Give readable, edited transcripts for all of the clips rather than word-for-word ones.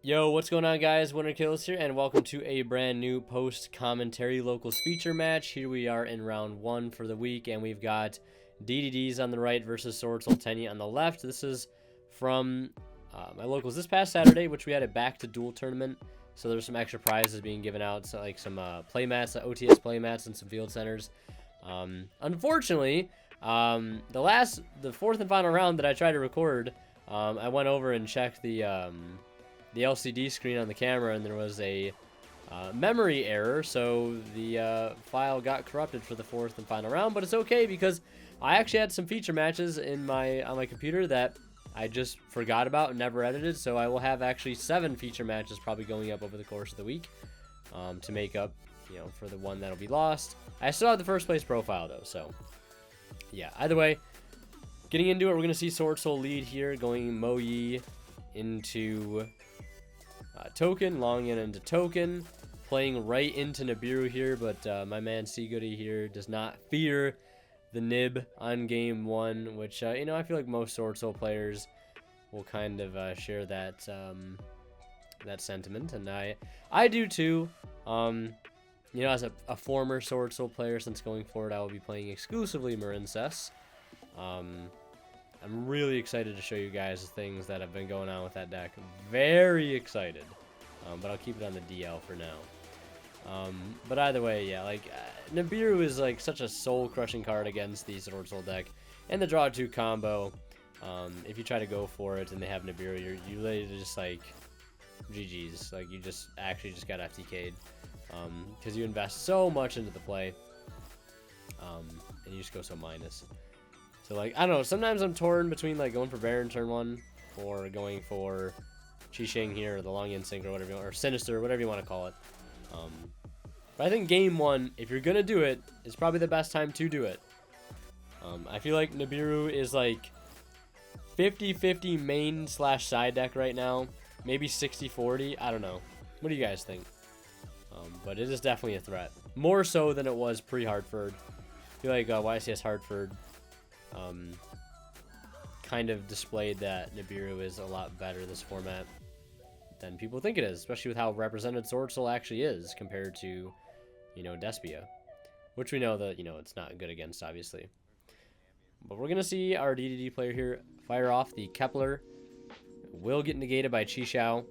Yo, what's going on, guys? Winter Kills here, and welcome to a brand new post-commentary locals feature match. Here we are in round 1 for the week, and we've got DDDs on the right versus Swordsoul Tenyi on the left. This is from my locals this past Saturday, which we had a back-to-duel tournament, so there's some extra prizes being given out, so like some playmats, OTS playmats, and some field centers. Unfortunately, the fourth and final round that I tried to record, I went over and checked the LCD screen on the camera, and there was a memory error, so the file got corrupted for the fourth and final round. But it's okay because I actually had some feature matches on my computer that I just forgot about and never edited, so I will have actually 7 feature matches probably going up over the course of the week to make up, for the one that'll be lost. I still have the first place profile though, so yeah. Either way, getting into it, we're gonna see Swordsoul lead here, going Mo Yi into Token, long in into Token, playing right into Nibiru here, but my man C Goody here does not fear the nib on game 1, which I feel like most Swordsoul players will kind of share that that sentiment, and I do too. As a former Swordsoul player, since going forward I will be playing exclusively Marincess. I'm really excited to show you guys the things that have been going on with that deck. Very excited. But I'll keep it on the DL for now. But either way, yeah, Nibiru is like such a soul-crushing card against the Swordsoul deck. And the draw 2 combo, if you try to go for it and they have Nibiru, you literally just like GG's. Like, you just actually just got FTK'd. Because you invest so much into the play. And you just go so minus. So, I don't know, sometimes I'm torn between, going for Baron turn 1 or going for Qixing here, or the Long Yin Sync, or whatever you want, or Sinister, whatever you want to call it. But I think game 1, if you're going to do it, is probably the best time to do it. I feel like Nibiru is, 50-50 main/side deck right now. Maybe 60-40, I don't know. What do you guys think? But it is definitely a threat. More so than it was pre-Hartford. I feel like YCS Hartford kind of displayed that Nibiru is a lot better this format than people think it is, especially with how represented Swordsoul actually is compared to, Despia, which we know that, it's not good against, obviously. But we're going to see our DDD player here fire off the Kepler. Will get negated by Qixing.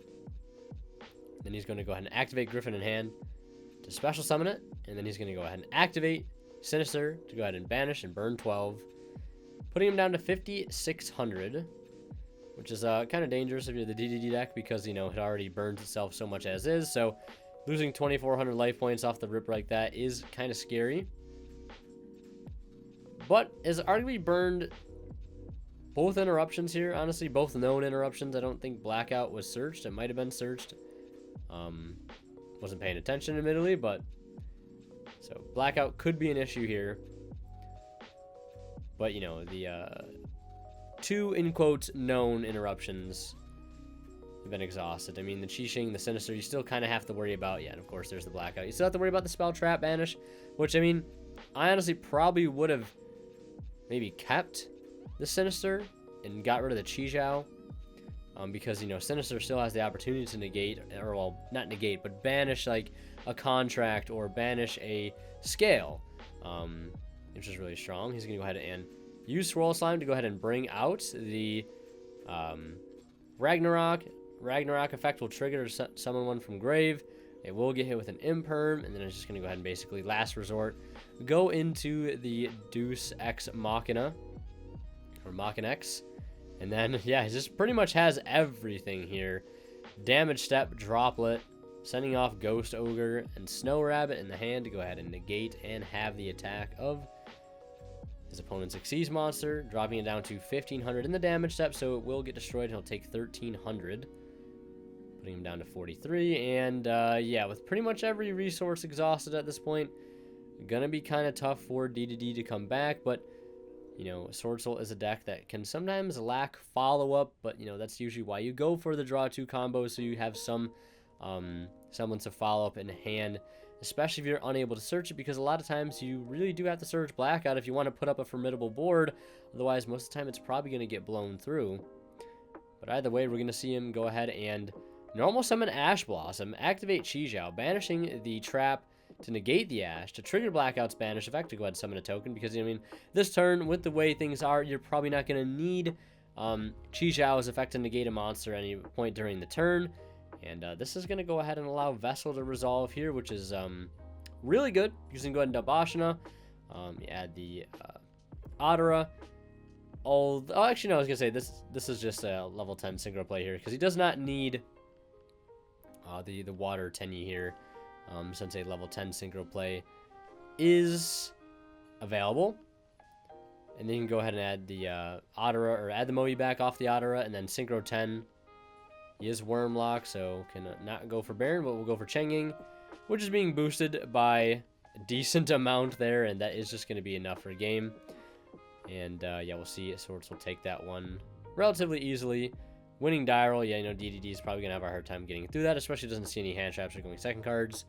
Then he's going to go ahead and activate Griffin in hand to special summon it, and then he's going to go ahead and activate Sinister to go ahead and banish and burn 12. Putting him down to 5,600, which is kind of dangerous if you're the DDD deck because, it already burns itself so much as is. So losing 2,400 life points off the rip like that is kind of scary. But has arguably burned both interruptions here. Honestly, both known interruptions. I don't think Blackout was searched. It might have been searched. Wasn't paying attention, admittedly, but so Blackout could be an issue here. But, the 2, in quotes, known interruptions have been exhausted. I mean, the Qixing, the Sinister, you still kind of have to worry about. Yeah, and of course, there's the Blackout. You still have to worry about the Spell Trap Banish, which, I honestly probably would have maybe kept the Sinister and got rid of the Qixing. Because, Sinister still has the opportunity to negate, or, well, not negate, but banish, a contract or banish a scale. Which is really strong. He's going to go ahead and use Swirl Slime to go ahead and bring out the Ragnarok. Ragnarok effect will trigger to summon one from grave. It will get hit with an Imperm, and then it's just going to go ahead and basically, last resort, go into the Deus Ex Machina, or Machina X. And then, yeah, he just pretty much has everything here. Damage Step, Droplet, sending off Ghost Ogre and Snow Rabbit in the hand to go ahead and negate and have the attack of his opponent's Xyz monster, dropping it down to 1,500 in the damage step, so it will get destroyed. He'll take 1,300, putting him down to 43. And yeah, with pretty much every resource exhausted at this point, gonna be kind of tough for DDD to come back. But Swordsoul is a deck that can sometimes lack follow-up, but that's usually why you go for the draw 2 combo, so you have some semblance of follow-up in hand, especially if you're unable to search it, because a lot of times you really do have to search Blackout if you want to put up a formidable board. Otherwise, most of the time it's probably going to get blown through. But either way, we're going to see him go ahead and Normal summon Ash Blossom, activate Chi-Jiao, banishing the trap to negate the Ash, to trigger Blackout's banish effect to go ahead and summon a token, because, I mean, this turn, with the way things are, you're probably not going to need Chi-Jiao's effect to negate a monster at any point during the turn, and this is going to go ahead and allow Vessel to resolve here, which is really good. You can go ahead and dump Ashina, you add the Adara. Oh, actually, no, I was going to say, this is just a level 10 synchro play here, because he does not need the water Tenyi here, since a level 10 synchro play is available. And then you can go ahead and add the Adara, or add the Moe back off the Adara, and then synchro 10. He is Wormlock, so can not go for Baron, but we'll go for Changing, which is being boosted by a decent amount there, and that is just going to be enough for a game. And yeah, we'll see. Swords will take that one relatively easily. Winning die roll, yeah, you know, DDD is probably going to have a hard time getting through that, especially doesn't see any hand traps or going second cards.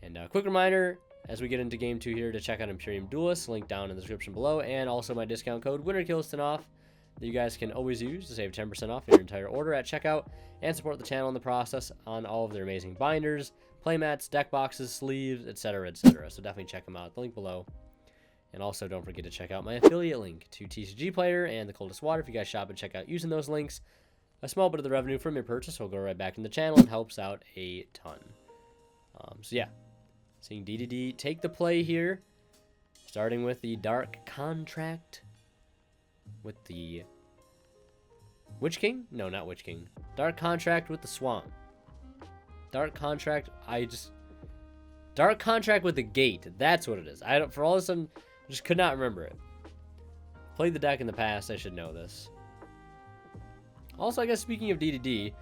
And quick reminder, as we get into game 2 here, to check out Imperium Duelist, link down in the description below, and also my discount code WinterKillsTonoff that you guys can always use to save 10% off your entire order at checkout, and support the channel in the process on all of their amazing binders, playmats, deck boxes, sleeves, etc., etc. So definitely check them out. The link below. And also don't forget to check out my affiliate link to TCG Player and the Coldest Water. If you guys shop and check out using those links, a small bit of the revenue from your purchase will go right back in the channel and helps out a ton. So yeah, seeing DDD take the play here, starting with the Dark Contract with the Witch King? No, not Witch King. Dark Contract with the Swamp. Dark Contract, Dark Contract with the Gate. That's what it is. For all of a sudden, I just could not remember it. Played the deck in the past, I should know this. Also, I guess speaking of DDD,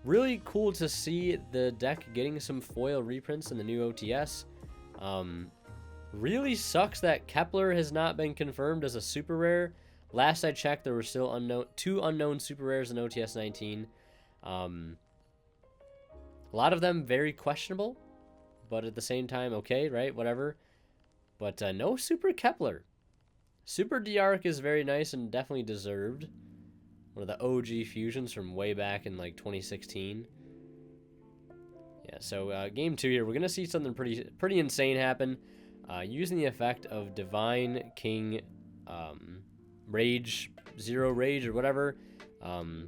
really cool to see the deck getting some foil reprints in the new OTS. Really sucks that Kepler has not been confirmed as a super rare. Last I checked, there were still 2 unknown super rares in OTS 19. A lot of them very questionable, but at the same time, okay, right, whatever. But no Super Kepler. Super Diarch is very nice and definitely deserved. One of the OG fusions from way back in like 2016. Yeah, so game 2 here, we're gonna see something pretty insane happen. Using the effect of Divine King Rage, Zero Rage, or whatever.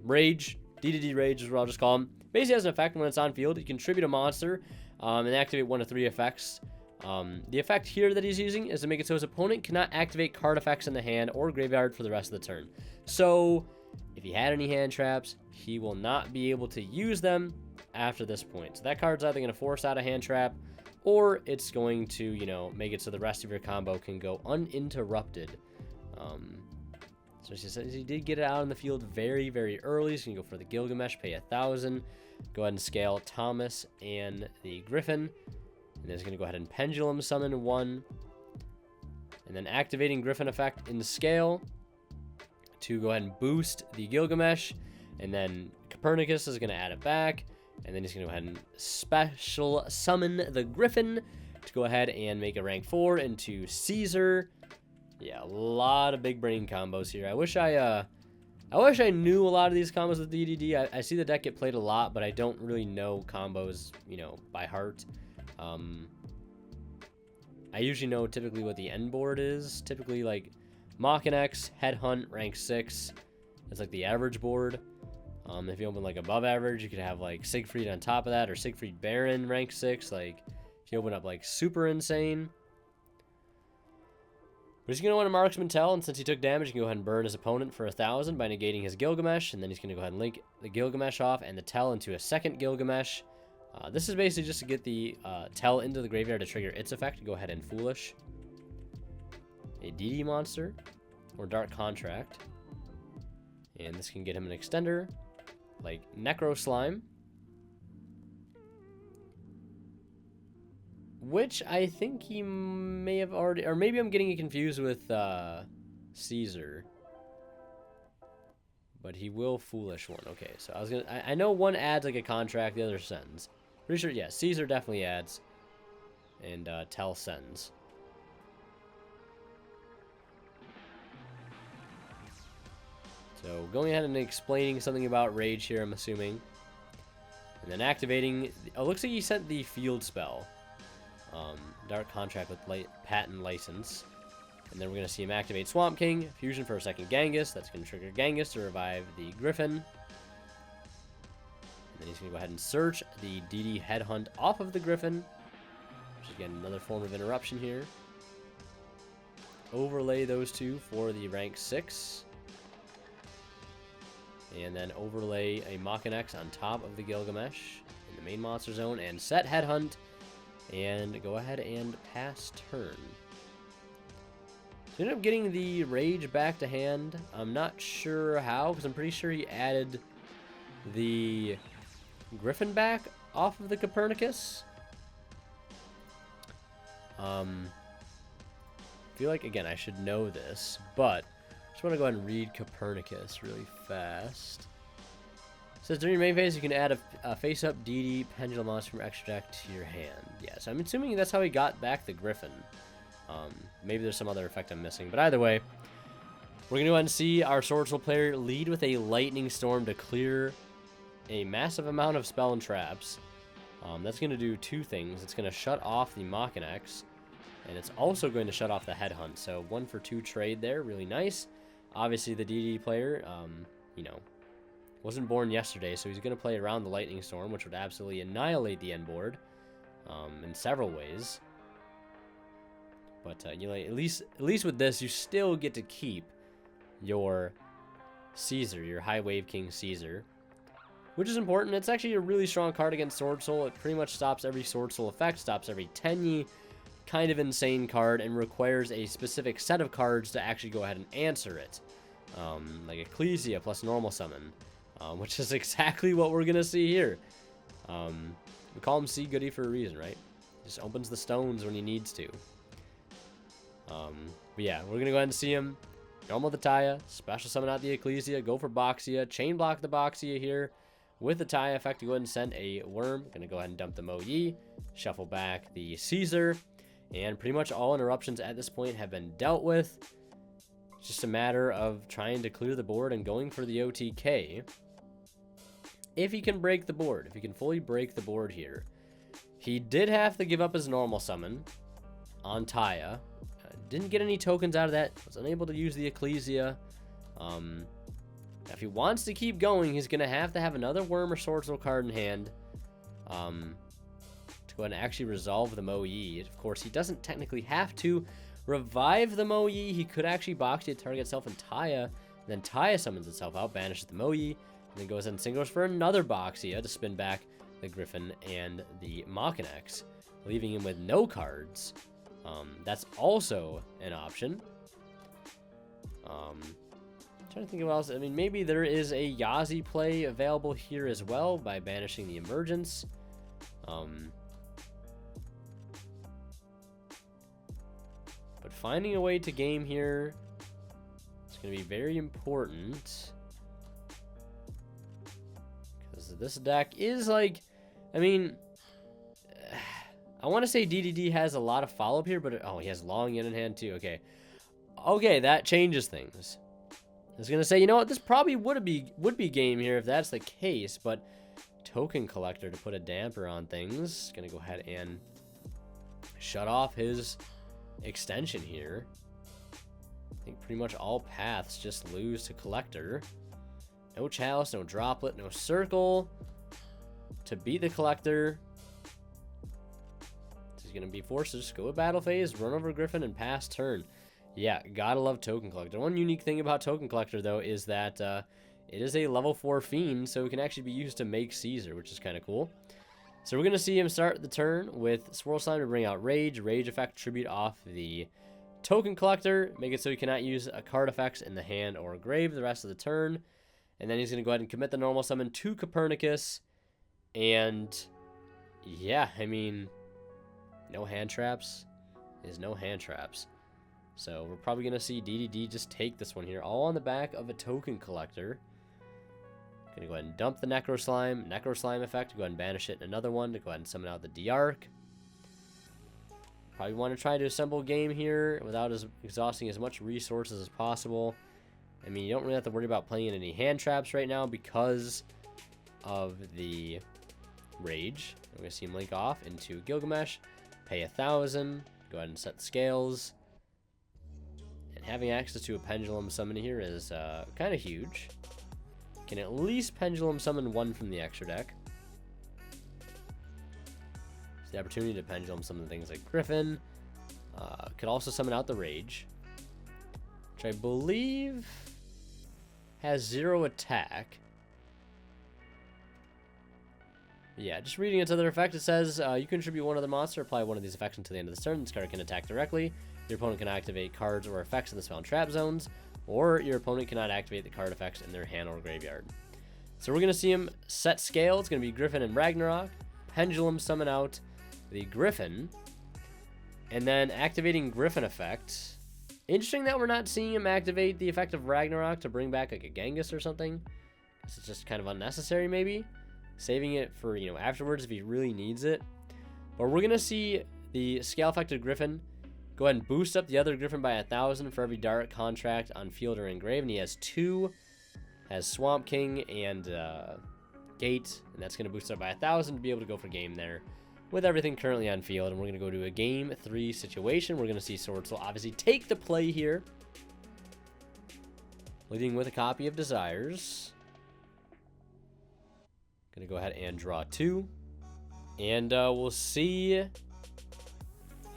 Rage, DDD Rage is what I'll just call him. Basically has an effect when it's on field. You contribute a monster and activate 1 of 3 effects. The effect here that he's using is to make it so his opponent cannot activate card effects in the hand or graveyard for the rest of the turn. So if he had any hand traps, he will not be able to use them after this point. So that card's either going to force out a hand trap, or it's going to, you know, make it so the rest of your combo can go uninterrupted. So she says he did get it out in the field very, very early. So you can go for the Gilgamesh, pay 1,000. Go ahead and scale Thomas and the Griffin. And then he's going to go ahead and Pendulum Summon 1. And then activating Griffin effect in the scale to go ahead and boost the Gilgamesh. And then Copernicus is going to add it back. And then he's going to go ahead and special summon the Griffin to go ahead and make a rank 4 into Caesar. Yeah, a lot of big brain combos here. I wish I knew a lot of these combos with DDD. I see the deck get played a lot, but I don't really know combos, you know, by heart. I usually know typically what the end board is. Typically, like, Mach X, Headhunt, rank 6. That's like the average board. If you open like above average, you could have like Siegfried on top of that, or Siegfried Baron, rank 6. Like, if you open up like super insane. But he's going to want a Marksman Tell, and since he took damage, he can go ahead and burn his opponent for 1,000 by negating his Gilgamesh, and then he's going to go ahead and link the Gilgamesh off and the Tell into a second Gilgamesh. This is basically just to get the Tell into the graveyard to trigger its effect. Go ahead and Foolish a DD monster or Dark Contract, and this can get him an extender like Necro Slime, which I think he may have already, or maybe I'm getting it confused with Caesar. But he will Foolish one. Okay, so I know one adds like a contract, the other sends. Pretty sure, yeah, Caesar definitely adds. And Tell sends. So going ahead and explaining something about Rage here, I'm assuming. And then activating, oh, looks like he sent the field spell. Dark Contract with Patent License. And then we're going to see him activate Swamp King, Fusion for a second Genghis. That's going to trigger Genghis to revive the Griffin. And then he's going to go ahead and search the DD Headhunt off of the Griffin. Which is, again, another form of interruption here. Overlay those two for the rank 6. And then overlay a Machinex on top of the Gilgamesh in the main monster zone. And set Headhunt. And go ahead and pass turn. So ended up getting the Rage back to hand. I'm not sure how, because I'm pretty sure he added the Griffin back off of the Copernicus. I feel like, again, I should know this, but I just want to go ahead and read Copernicus really fast. It says, during your main phase, you can add a face-up DD Pendulum monster from extra deck to your hand. Yes, I'm assuming that's how he got back the Griffin. Maybe there's some other effect I'm missing, but either way, we're going to go ahead and see our Swordsoul player lead with a Lightning Storm to clear a massive amount of spell and traps. That's going to do two things. It's going to shut off the Machinex, and it's also going to shut off the Headhunt. So 1-for-2 trade there, really nice. Obviously, the DD player, you know, wasn't born yesterday, so he's going to play around the Lightning Storm, which would absolutely annihilate the end board in several ways. But you know, at least with this, you still get to keep your Caesar, your High Wave King Caesar, which is important. It's actually a really strong card against Swordsoul. It pretty much stops every Swordsoul effect, stops every Tenyi kind of insane card, and requires a specific set of cards to actually go ahead and answer it, like Ecclesia plus Normal Summon, which is exactly what we're gonna see here. We call him C Goody for a reason, right? Just opens the stones when he needs to. But yeah, we're gonna go ahead and see him normal the Taya, special summon out the Ecclesia, go for Boxia, chain block the Boxia here with the Taya effect to go ahead and send a Worm. Gonna go ahead and dump the Mo Yi, shuffle back the Caesar, and pretty much all interruptions at this point have been dealt with. It's just a matter of trying to clear the board and going for the OTK. If he can break the board, if he can fully break the board here. He did have to give up his normal summon on Taya. Didn't get any tokens out of that. Was unable to use the Ecclesia. If he wants to keep going, he's going to have another Worm or Swordsoul card in hand to go ahead and actually resolve the Mo Yi. Of course, he doesn't technically have to revive the Mo Yi. He could actually box it, target itself, and Taya. And then Taya summons itself out, banishes the Mo Yi, and then goes ahead and singles for another Boxia to spin back the Griffin and the Machinex, leaving him with no cards. That's also an option. Trying to think of what else. I mean, maybe there is a Yazi play available here as well by banishing the Emergence. But finding a way to game here is going to be very important. Because this deck is like, I mean, I want to say DDD has a lot of follow-up here, but oh, he has Long Yin in hand too. Okay, that changes things. I was gonna say, you know what, this probably would be game here if that's the case, but Token Collector to put a damper on things. Gonna go ahead and shut off his extension here. I think pretty much all paths just lose to Collector. No Chalice, no Droplet, no Circle to beat the Collector. He's going to be forced to just go with Battle Phase, run over Griffin, and pass turn. Yeah, gotta love Token Collector. One unique thing about Token Collector, though, is that it is a level 4 Fiend, so it can actually be used to make Caesar, which is kind of cool. So we're going to see him start the turn with Swirl Slime to bring out Rage. Rage effect tribute off the Token Collector. Make it so he cannot use card effects in the hand or grave the rest of the turn. And then he's going to go ahead and commit the normal summon to Copernicus. And yeah, I mean, no hand traps is no hand traps. So we're probably going to see DDD just take this one here, all on the back of a Token Collector. Going to go ahead and dump the Necro Slime effect, to go ahead and banish it in another one, to go ahead and summon out the D-Arc. Probably want to try to assemble a game here without exhausting as much resources as possible. I mean, you don't really have to worry about playing any hand traps right now because of the Rage. We're going to see him link off into Gilgamesh, pay 1,000, go ahead and set the scales. And having access to a Pendulum Summon here is kind of huge. Can at least Pendulum Summon one from the extra deck. It's the opportunity to Pendulum Summon things like Griffin. Could also summon out the Rage, which I believe has 0 attack. Yeah, just reading its other effect, it says you contribute one other monster, apply one of these effects until the end of this turn. This card can attack directly. Your opponent can activate cards or effects in the spell and trap zones, or your opponent cannot activate the card effects in their hand or graveyard. So we're going to see him set scale. It's going to be Griffin and Ragnarok. Pendulum summon out the Griffin, and then activating Griffin effect. Interesting that we're not seeing him activate the effect of Ragnarok to bring back like a Genghis or something. This is just kind of unnecessary maybe. Saving it for, you know, afterwards if he really needs it. But we're going to see the scale affected Griffin go ahead and boost up the other Griffin by 1,000 for every Dark Contract on field or engraved. And he has 2. Has Swamp King and Gate. And that's going to boost it up by 1,000 to be able to go for game there with everything currently on field. And we're going to go to a game 3 situation. We're going to see Swordsoul obviously take the play here, leading with a copy of Desires. Going to go ahead and draw 2. And we'll see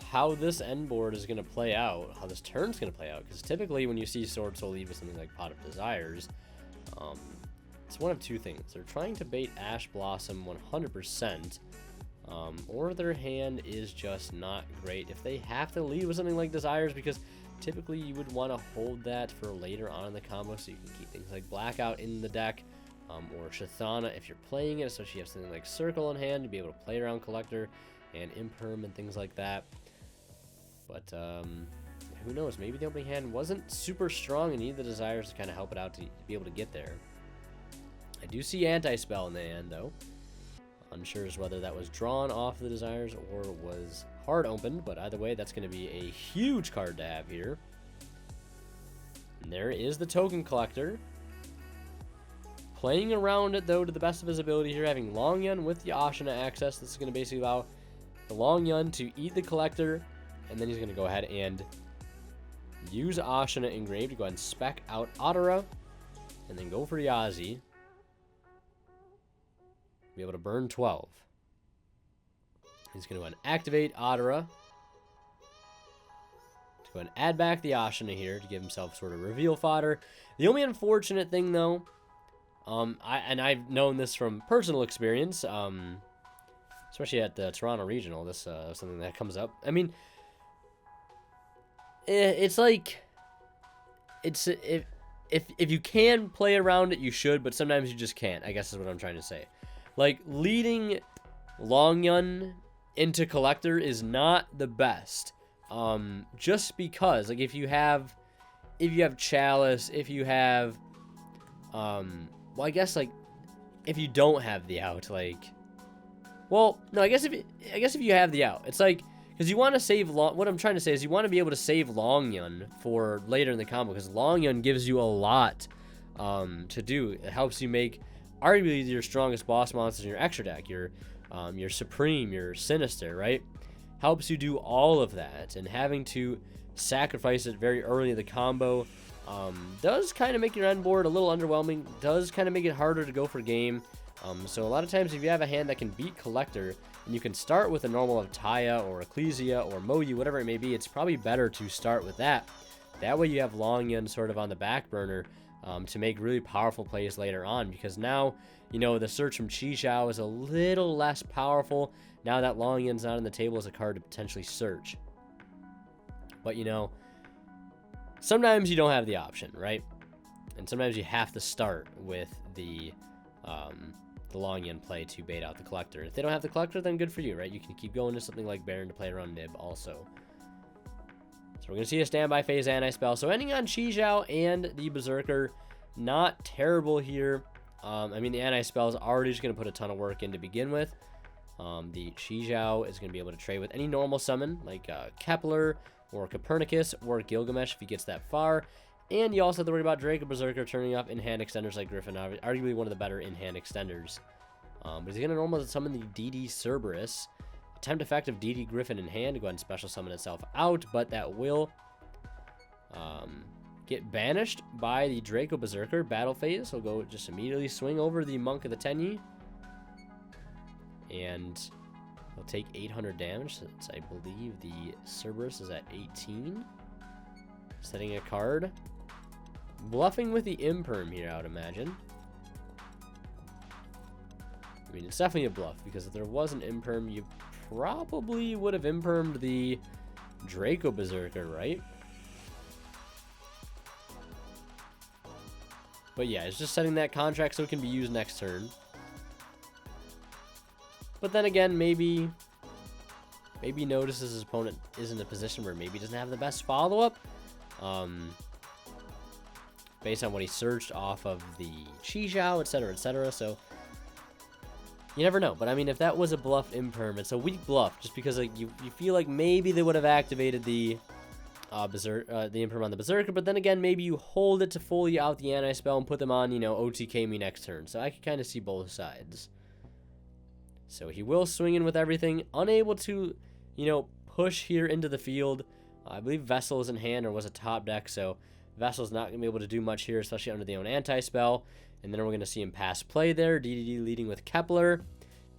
how this end board is going to play out, how this turn's going to play out. Because typically when you see Swordsoul lead with something like Pot of Desires, it's one of 2 things. They're trying to bait Ash Blossom 100%, or their hand is just not great. If they have to lead with something like Desires, because typically you would want to hold that for later on in the combo so you can keep things like Blackout in the deck, or Shathana if you're playing it, especially if you have something like Circle in hand to be able to play around Collector and Imperm and things like that. But who knows, maybe the opening hand wasn't super strong and needed the Desires to kind of help it out to be able to get there. I do see Anti-Spell in the hand though. Unsure as whether that was drawn off the Desires or was hard opened, but either way, that's going to be a huge card to have here. And there is the Token Collector. Playing around it, though, to the best of his ability here, having Long Yun with the Ashina access. This is going to basically allow the Long Yun to eat the Collector, and then he's going to go ahead and use Ashina Engraved to go ahead and spec out Adara, and then go for Yazi. Be able to burn 12. He's going to go ahead and activate Adara to go ahead and add back the Ashina here to give himself sort of reveal fodder. The only unfortunate thing, though, I've known this from personal experience, especially at the Toronto Regional, this is something that comes up. I mean, it's like, if you can play around it, you should, but sometimes you just can't, I guess is what I'm trying to say. Like, leading Long Yun into Collector is not the best, just because, like, if you have Chalice, if you have, well, I guess, like, if you don't have the out, like, well, no, I guess if you have the out, it's like, because you want to save what I'm trying to say is you want to be able to save Long Yun for later in the combo, because Long Yun gives you a lot to do. It helps you make arguably your strongest boss monsters in your extra deck, your Supreme, your Sinister, right? Helps you do all of that, and having to sacrifice it very early in the combo does kind of make your end board a little underwhelming, does kind of make it harder to go for game. So a lot of times if you have a hand that can beat Collector, and you can start with a normal of Taya or Ecclesia or Moyu, whatever it may be, it's probably better to start with that. That way you have Long Yun sort of on the back burner to make really powerful plays later on, because now, you know, the search from Chi Xiao is a little less powerful now that Long Yun's not on the table as a card to potentially search. But, you know, sometimes you don't have the option, right? And sometimes you have to start with the Long Yun play to bait out the Collector. If they don't have the Collector, then good for you, right? You can keep going to something like Baron to play around Nib also. So we're going to see a standby phase anti-spell. So ending on Chi Xiao and the Berserker, not terrible here. I mean, the anti-spell is already just going to put a ton of work in to begin with. The Chi Xiao is going to be able to trade with any normal summon, like Kepler or Copernicus or Gilgamesh if he gets that far. And you also have to worry about Draco Berserker turning up in-hand extenders like Griffin, arguably one of the better in-hand extenders But he's going to normal summon the DD Cerberus. Attempt effect of DD Griffin in hand to go ahead and special summon itself out, but that will get banished by the Draco Berserker. Battle phase. He'll go just immediately swing over the Monk of the Tenyi. And he'll take 800 damage since I believe the Cerberus is at 18. Setting a card. Bluffing with the Imperm here, I would imagine. I mean, it's definitely a bluff, because if there was an Imperm, you probably would have Impermed the Draco Berserker, right? But yeah, it's just setting that contract so it can be used next turn. But then again, maybe notices his opponent is in a position where maybe he doesn't have the best follow-up. Based on what he searched off of the Chi Zhao, etc., etc. So you never know. But I mean, if that was a bluff Imperm, it's a weak bluff, just because like you feel like maybe they would have activated the Imperm on the Berserker, but then again, maybe you hold it to fully out the anti-spell and put them on, you know, OTK me next turn. So I can kind of see both sides. So he will swing in with everything, unable to, you know, push here into the field. I believe Vessel is in hand, or was a top deck, so Vessel's not going to be able to do much here, especially under the own anti-spell. And then we're going to see him pass play there. DDD leading with Kepler.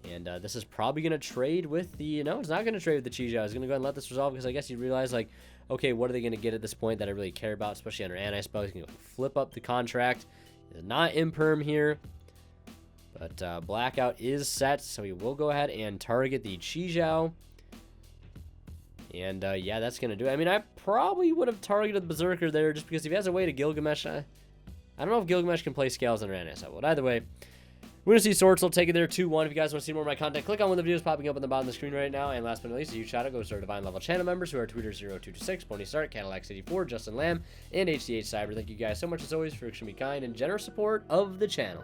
And this is probably going to trade with the... No, it's not going to trade with the Chi Zhao. He's going to go ahead and let this resolve, because I guess you realize, like, okay, what are they going to get at this point that I really care about, especially under anti-spell? He's going to flip up the contract. He's not Imperm here. But Blackout is set, so he will go ahead and target the Chi Zhao. And yeah, that's going to do it. I mean, I probably would have targeted the Berserker there, just because if he has a way to Gilgamesh... I don't know if Gilgamesh can play Scales under anti-spell. But either way, we're going to see Swordsoul take it there 2-1. If you guys want to see more of my content, click on one of the videos popping up on the bottom of the screen right now. And last but not least, a huge shout out goes to our Divine Level channel members, who are Tweeter0226, Pony Start, Cadillac84, Justin Lamb, and HCH Cyber. Thank you guys so much as always for extremely kind and generous support of the channel.